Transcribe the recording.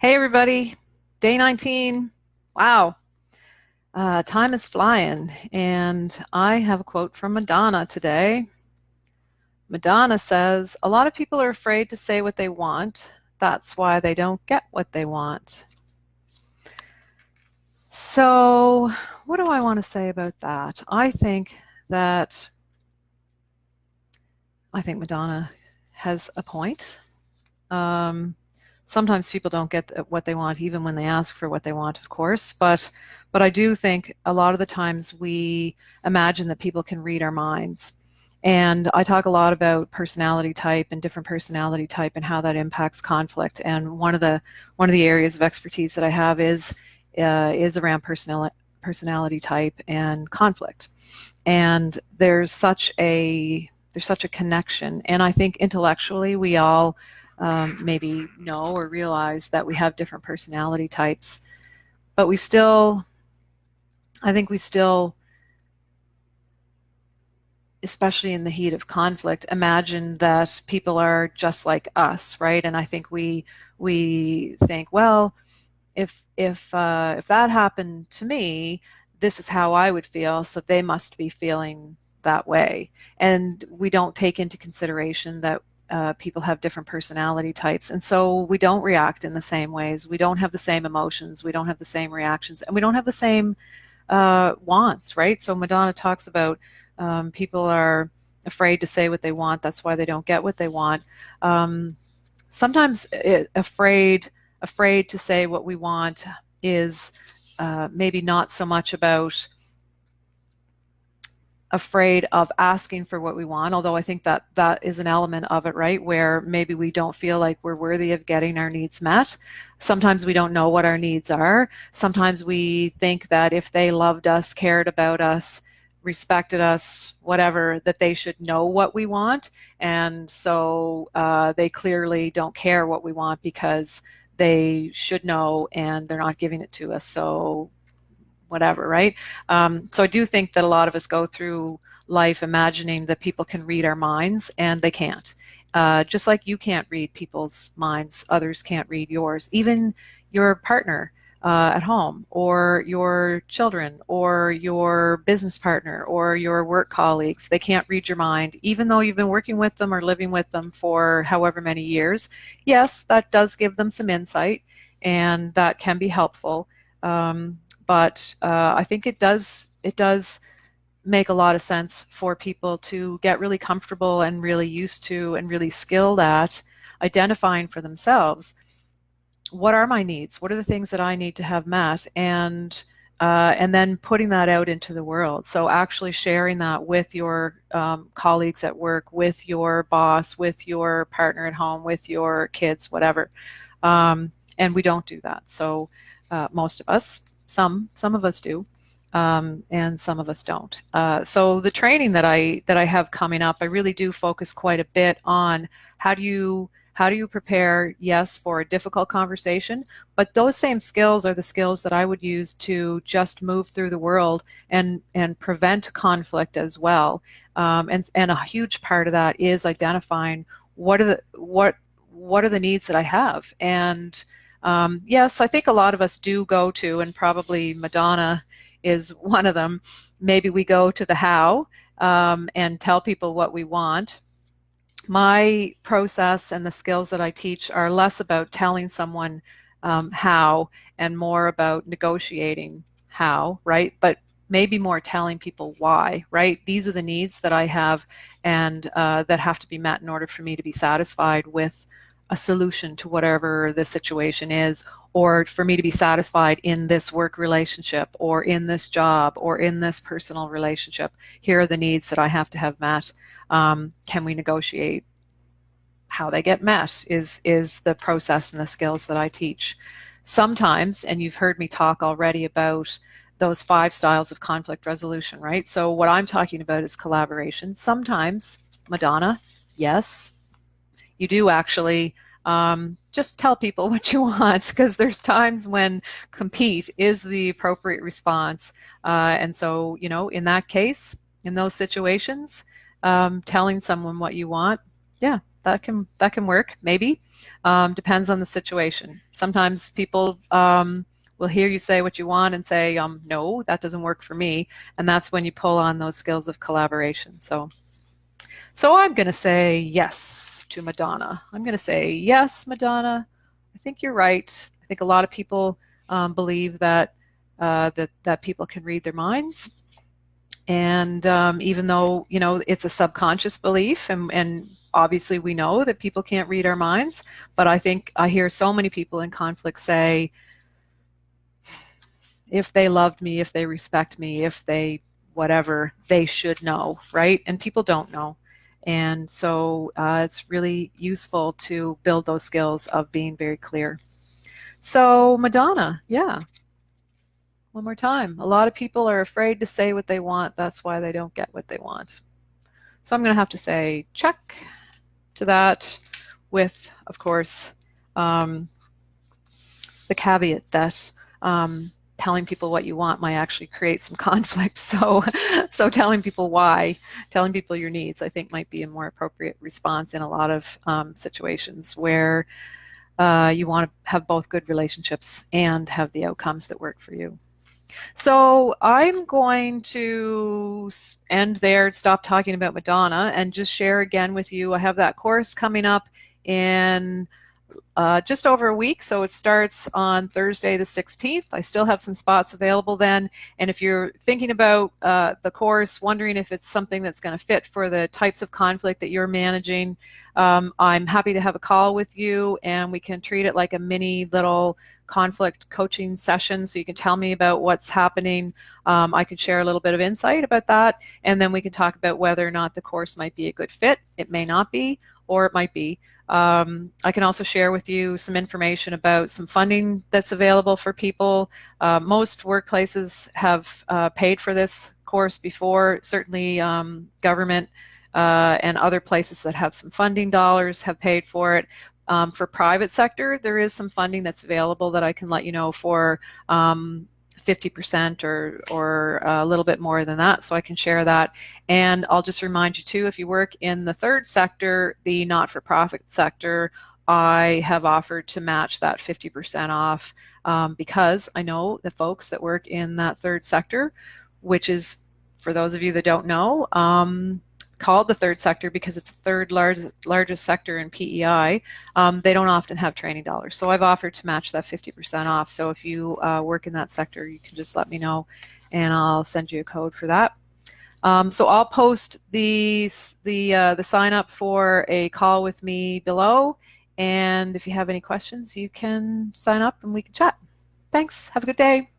Hey everybody, day 19. Wow, time is flying. And I have a quote from Madonna today. Madonna says, "A lot of people are afraid to say what they want. That's why they don't get what they want." So, what do I want to say about that? That I think Madonna has a point. Um, Sometimes people don't get what they want, even when they ask for what they want, of course. But I do think a lot of the times we imagine that people can read our minds. And I talk a lot about personality type and different personality type and how that impacts conflict. And one of the areas of expertise that I have is around personality type and conflict. And there's such a connection. And I think intellectually we all maybe know or realize that we have different personality types, but I think we still, especially in the heat of conflict, imagine that people are just like us, right? And I think we think, well, if that happened to me, this is how I would feel, so they must be feeling that way. And we don't take into consideration that people have different personality types, and so we don't react in the same ways. We don't have the same emotions. We don't have the same reactions, and we don't have the same wants, right? So Madonna talks about people are afraid to say what they want. That's why they don't get what they want. Sometimes afraid to say what we want is maybe not so much about afraid of asking for what we want, although I think that that is an element of it, right? Where maybe we don't feel like we're worthy of getting our needs met. Sometimes we don't know what our needs are. Sometimes we think that if they loved us, cared about us, respected us, whatever, that they should know what we want. And so they clearly don't care what we want because they should know and they're not giving it to us. So whatever, right? So I do think that a lot of us go through life imagining that people can read our minds, and they can't. Just like you can't read people's minds, others can't read yours. Even your partner at home, or your children, or your business partner, or your work colleagues, they can't read your mind, even though you've been working with them or living with them for however many years. Yes, that does give them some insight, and that can be helpful. But I think it does make a lot of sense for people to get really comfortable and really used to and really skilled at identifying for themselves, what are my needs? What are the things that I need to have met? And then putting that out into the world. So actually sharing that with your colleagues at work, with your boss, with your partner at home, with your kids, whatever. And we don't do that. So most of us, some of us do, and some of us don't. So the training that I have coming up, I really do focus quite a bit on how do you prepare, yes, for a difficult conversation, but those same skills are the skills that I would use to just move through the world and prevent conflict as well. And a huge part of that is identifying what are the needs that I have. And yes, I think a lot of us do go to, and probably Madonna is one of them. Maybe we go to the how and tell people what we want. My process and the skills that I teach are less about telling someone how and more about negotiating how, right? But maybe more telling people why, right? These are the needs that I have, and that have to be met in order for me to be satisfied with a solution to whatever the situation is, or for me to be satisfied in this work relationship, or in this job, or in this personal relationship. Here are the needs that I have to have met. Can we negotiate how they get met? Is the process and the skills that I teach. Sometimes, and you've heard me talk already about those 5 styles of conflict resolution, right? So what I'm talking about is collaboration. Sometimes, Madonna, yes, you do actually just tell people what you want, because there's times when compete is the appropriate response. And so, in that case, in those situations, telling someone what you want, yeah, that can work, maybe. Depends on the situation. Sometimes people will hear you say what you want and say, no, that doesn't work for me. And that's when you pull on those skills of collaboration. So I'm going to say yes to Madonna. I'm going to say yes, Madonna. I think you're right. I think a lot of people believe that that people can read their minds, and even though it's a subconscious belief, and obviously we know that people can't read our minds, but I think I hear so many people in conflict say, if they loved me, if they respect me, if they whatever, they should know, right? And people don't know. And so it's really useful to build those skills of being very clear. So Madonna, yeah. One more time. A lot of people are afraid to say what they want. That's why they don't get what they want. So I'm going to have to say check to that with, of course, the caveat that telling people what you want might actually create some conflict. So telling people why, telling people your needs, I think might be a more appropriate response in a lot of situations where you want to have both good relationships and have the outcomes that work for you. So I'm going to end there, stop talking about Madonna, and just share again with you. I have that course coming up in just over a week. So it starts on Thursday the 16th. I still have some spots available then. And if you're thinking about the course, wondering if it's something that's going to fit for the types of conflict that you're managing, I'm happy to have a call with you, and we can treat it like a mini little conflict coaching session, so you can tell me about what's happening. I can share a little bit of insight about that, and then we can talk about whether or not the course might be a good fit. It may not be, or it might be. I can also share with you some information about some funding that's available for people. Most workplaces have paid for this course before. Certainly government and other places that have some funding dollars have paid for it. For private sector, there is some funding that's available that I can let you know for 50% or a little bit more than that, so I can share that. And I'll just remind you too, if you work in the third sector, the not-for-profit sector, I have offered to match that 50% off because I know the folks that work in that third sector, which is, for those of you that don't know, called the third sector because it's the third largest sector in PEI. They don't often have training dollars. So I've offered to match that 50% off. So if you work in that sector, you can just let me know and I'll send you a code for that. So I'll post the sign up for a call with me below. And if you have any questions, you can sign up and we can chat. Thanks. Have a good day.